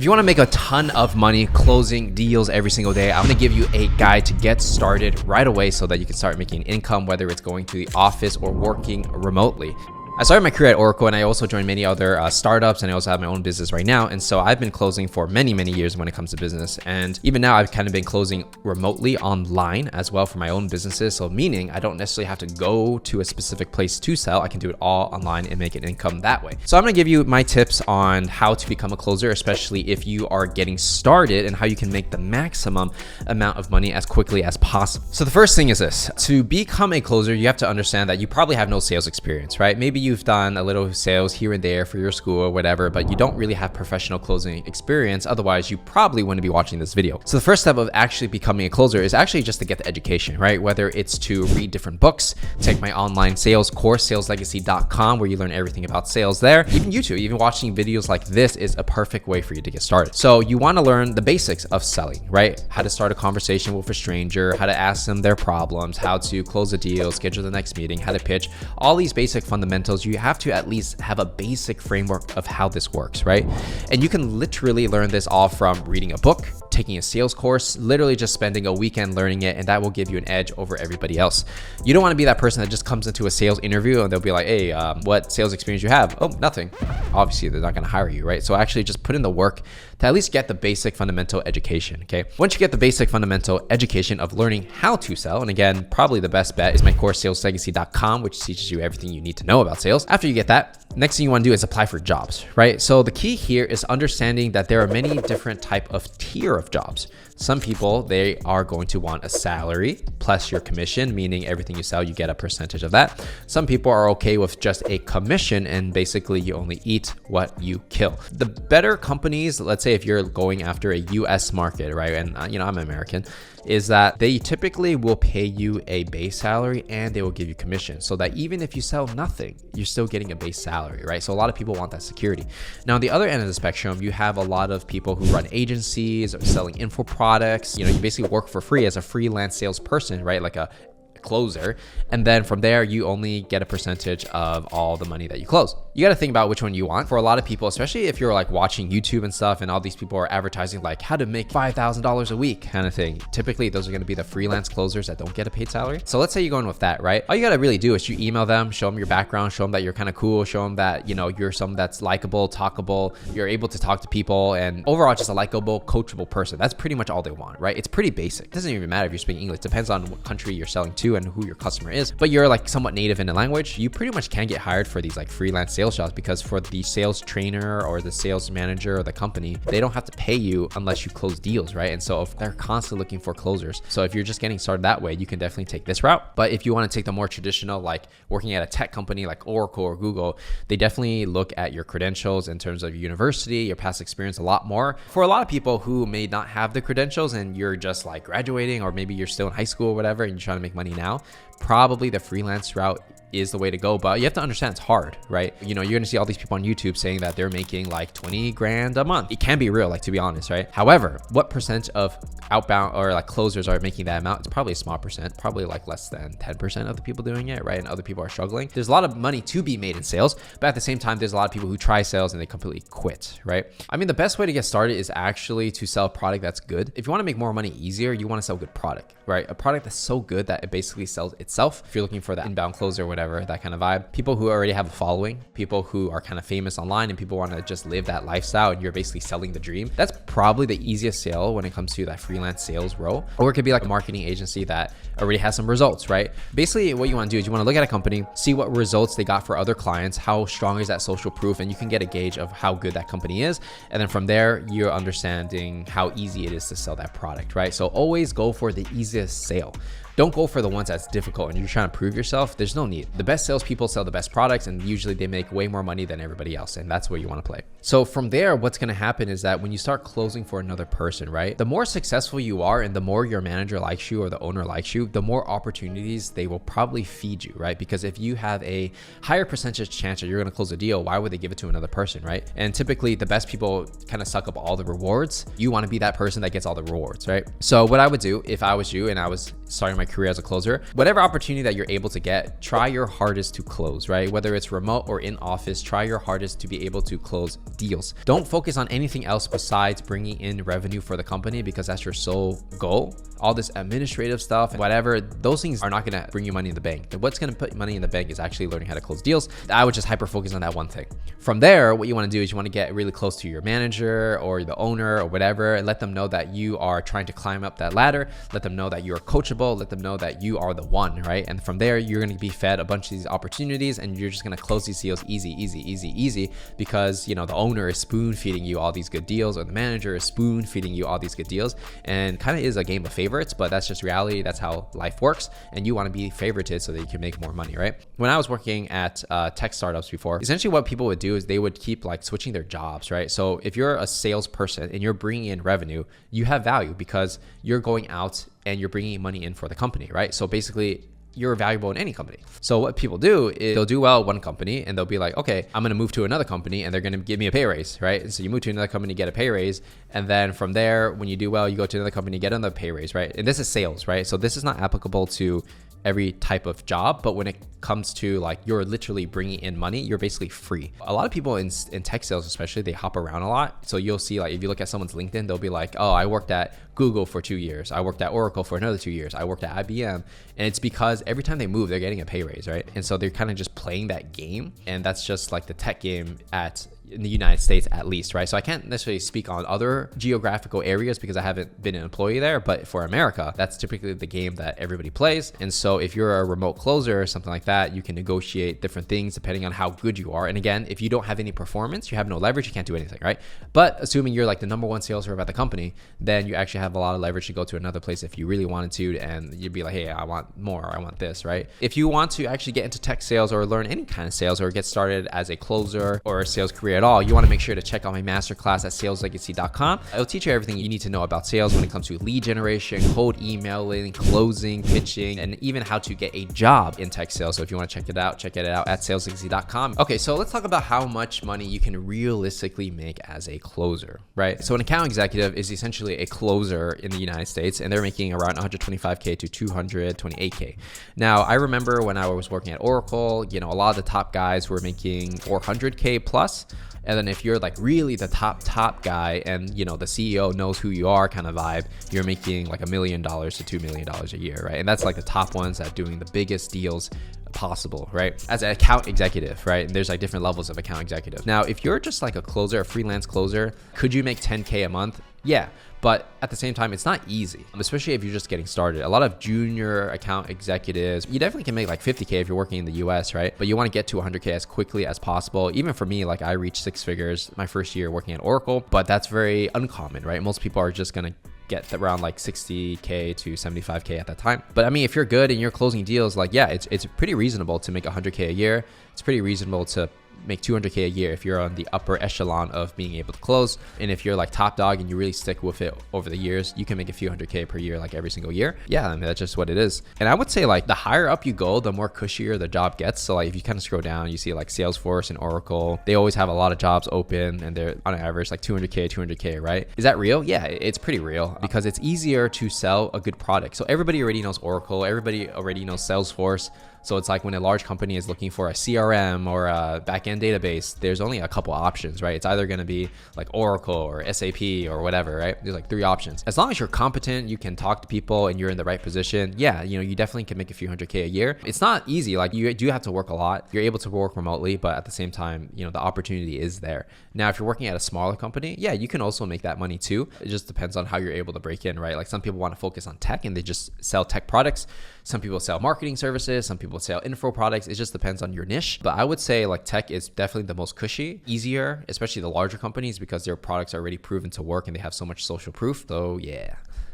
If you want to make a ton of money closing deals every single day, I'm going to give you a guide to get started right away so that you can start making income, whether it's going to the office or working remotely. I started my career at Oracle, and I also joined many other startups, and I also have my own business right now. And so I've been closing for many years when it comes to business. And even now I've kind of been closing remotely online as well for my own businesses. So meaning I don't necessarily have to go to a specific place to sell. I can do it all online and make an income that way. So I'm going to give you my tips on how to become a closer, especially if you are getting started, and how you can make the maximum amount of money as quickly as possible. So the first thing is this: to become a closer, you have to understand that you probably have no sales experience, right? Maybe you've done a little sales here and there for your school or whatever, but you don't really have professional closing experience. Otherwise, you probably wouldn't be watching this video. So the first step of actually becoming a closer is actually just to get the education, right? Whether it's to read different books, take my online sales course, saleslegacy.com, where you learn everything about sales there. Even YouTube, even watching videos like this is a perfect way for you to get started. So you want to learn the basics of selling, right? How to start a conversation with a stranger, how to ask them their problems, how to close a deal, schedule the next meeting, how to pitch, all these basic fundamentals. You have to at least have a basic framework of how this works, right? And you can literally learn this all from reading a book, taking a sales course, literally just spending a weekend learning it, and that will give you an edge over everybody else. You don't want to be that person that just comes into a sales interview and they'll be like, hey, what sales experience you have? Oh, nothing. Obviously, they're not going to hire you, right? So actually just put in the work to at least get the basic fundamental education, okay? Once you get the basic fundamental education of learning how to sell, and again, probably the best bet is my course, saleslegacy.com, which teaches you everything you need to know about sales. After you get that, next thing you want to do is apply for jobs, right? So the key here is understanding that there are many different type of tier of jobs. Some people, they are going to want a salary plus your commission, meaning everything you sell, you get a percentage of that. Some people are okay with just a commission, and basically you only eat what you kill. The better companies, let's say if you're going after a US market, right? And I'm American, is that they typically will pay you a base salary and they will give you commission, so that even if you sell nothing, you're still getting a base salary, right? So a lot of people want that security. Now, on the other end of the spectrum, you have a lot of people who run agencies or selling info products. You basically work for free as a freelance salesperson, right? Like a closer, and then from there you only get a percentage of all the money that you close. You got to think about which one you want. For a lot of people, especially if you're like watching YouTube and stuff, and all these people are advertising like how to make $5,000 a week kind of thing, typically those are going to be the freelance closers that don't get a paid salary. So let's say you're going with that, right? All you got to really do is you email them, show them your background, show them that you're kind of cool, show them that you're someone that's likable, talkable, you're able to talk to people, and overall just a likable, coachable person. That's pretty much all they want, right? It's pretty basic. It doesn't even matter if you're speaking English. It depends on what country you're selling to and who your customer is, but you're like somewhat native in the language. You pretty much can get hired for these like freelance sales jobs, because for the sales trainer or the sales manager or the company, they don't have to pay you unless you close deals, right? And so if they're constantly looking for closers. So if you're just getting started that way, you can definitely take this route. But if you want to take the more traditional, like working at a tech company like Oracle or Google, they definitely look at your credentials in terms of your university, your past experience a lot more. For a lot of people who may not have the credentials and you're just like graduating, or maybe you're still in high school or whatever, and you're trying to make money now, probably the freelance route is the way to go. But you have to understand it's hard, right? You're going to see all these people on YouTube saying that they're making like 20 grand a month. It can be real, like, to be honest, right? However, what percent of outbound or like closers are making that amount? It's probably a small percent, probably like less than 10% of the people doing it, right? And other people are struggling. There's a lot of money to be made in sales, but at the same time, there's a lot of people who try sales and they completely quit, right? I mean, the best way to get started is actually to sell a product that's good. If you want to make more money easier, you want to sell a good product, right? A product that's so good that it basically sells itself. If you're looking for that inbound closer or whatever, that kind of vibe, people who already have a following, people who are kind of famous online, and people want to just live that lifestyle, and you're basically selling the dream. That's probably the easiest sale when it comes to that freelance sales role. Or it could be like a marketing agency that already has some results, right? Basically, what you want to do is you want to look at a company, see what results they got for other clients, how strong is that social proof, and you can get a gauge of how good that company is. And then from there, you're understanding how easy it is to sell that product, right? So always go for the easiest sale. Don't go for the ones that's difficult and you're trying to prove yourself. There's no need. The best salespeople sell the best products, and usually they make way more money than everybody else, and that's where you want to play. So from there, what's going to happen is that when you start closing for another person, right, the more successful you are and the more your manager likes you or the owner likes you, the more opportunities they will probably feed you, right? Because if you have a higher percentage chance that you're going to close a deal, why would they give it to another person, right? And typically the best people kind of suck up all the rewards. You want to be that person that gets all the rewards, right? So what I would do if I was you and I was starting my career as a closer. Whatever opportunity that you're able to get, try your hardest to close, right? Whether it's remote or in office, try your hardest to be able to close deals. Don't focus on anything else besides bringing in revenue for the company, because that's your sole goal. All this administrative stuff, whatever, those things are not going to bring you money in the bank. What's going to put money in the bank is actually learning how to close deals. I would just hyper focus on that one thing. From there, what you want to do is you want to get really close to your manager or the owner or whatever, and let them know that you are trying to climb up that ladder. Let them know that you're coachable. Let them know that you are the one, right? And from there, you're going to be fed a bunch of these opportunities, and you're just going to close these deals easy, because, you know, the owner is spoon feeding you all these good deals, or the manager is spoon feeding you all these good deals, and kind of is a game of favorites, but that's just reality. That's how life works, and you want to be favorited so that you can make more money, right? When I was working at tech startups before, essentially what people would do is they would keep like switching their jobs, right? So if you're a salesperson and you're bringing in revenue, you have value because you're going out and you're bringing money in for the company, right? So basically, you're valuable in any company. So what people do is they'll do well at one company and they'll be like, okay, I'm going to move to another company and they're going to give me a pay raise, right? And so you move to another company, get a pay raise. And then from there, when you do well, you go to another company, get another pay raise, right? And this is sales, right? So this is not applicable to every type of job, but when it comes to like you're literally bringing in money, you're basically free. A lot of people in tech sales especially, they hop around a lot. So you'll see, like, if you look at someone's LinkedIn, they'll be like, oh, I worked at Google for 2 years, I worked at Oracle for another 2 years, I worked at IBM. And it's because every time they move, they're getting a pay raise, right? And so they're kind of just playing that game, and that's just like the tech game in the United States, at least, right? So I can't necessarily speak on other geographical areas because I haven't been an employee there, but for America, that's typically the game that everybody plays. And so if you're a remote closer or something like that, you can negotiate different things depending on how good you are. And again, if you don't have any performance, you have no leverage, you can't do anything, right? But assuming you're like the number one sales rep at the company, then you actually have a lot of leverage to go to another place if you really wanted to, and you'd be like, hey, I want more, I want this, right? If you want to actually get into tech sales or learn any kind of sales or get started as a closer or a sales career at all, you want to make sure to check out my masterclass at saleslegacy.com. It'll teach you everything you need to know about sales when it comes to lead generation, cold emailing, closing, pitching, and even how to get a job in tech sales. So if you want to check it out at saleslegacy.com. Okay, so let's talk about how much money you can realistically make as a closer, right? So an account executive is essentially a closer in the United States, and they're making around 125K to 228K. Now, I remember when I was working at Oracle, you know, a lot of the top guys were making 400K plus. And then if you're like really the top guy and, you know, the CEO knows who you are kind of vibe, you're making like $1 million to $2 million a year, right? And that's like the top ones that doing the biggest deals possible, right? As an account executive, right? And there's like different levels of account executive. Now, if you're just like a closer, a freelance closer, could you make 10K a month? Yeah. But at the same time, it's not easy, especially if you're just getting started. A lot of junior account executives, you definitely can make like 50K if you're working in the US, right? But you want to get to 100K as quickly as possible. Even for me, like I reached 6 figures my first year working at Oracle, but that's very uncommon, right? Most people are just going to get around like 60K to 75K at that time. But I mean, if you're good and you're closing deals, like, yeah, it's pretty reasonable to make 100K a year. It's pretty reasonable to make 200K a year if you're on the upper echelon of being able to close. And if you're like top dog and you really stick with it over the years, you can make a few 100K per year, like every single year. Yeah, I mean, that's just what it is. And I would say like the higher up you go, the more cushier the job gets. So like if you kind of scroll down, you see like Salesforce and Oracle, they always have a lot of jobs open and they're on average like 200K, right? Is that real? Yeah, it's pretty real because it's easier to sell a good product. So everybody already knows Oracle, everybody already knows Salesforce. So it's like when a large company is looking for a CRM or a backend database, there's only a couple options, right? It's either going to be like Oracle or SAP or whatever, right? There's like 3 options. As long as you're competent, you can talk to people and you're in the right position. Yeah, you know, you definitely can make a few 100K a year. It's not easy. Like you do have to work a lot. You're able to work remotely, but at the same time, you know, the opportunity is there. Now, if you're working at a smaller company, yeah, you can also make that money too. It just depends on how you're able to break in, right? Like some people want to focus on tech and they just sell tech products. Some people sell marketing services. Some people sell info products. It just depends on your niche. But I would say like tech is definitely the most cushy, easier, especially the larger companies because their products are already proven to work and they have so much social proof. So yeah.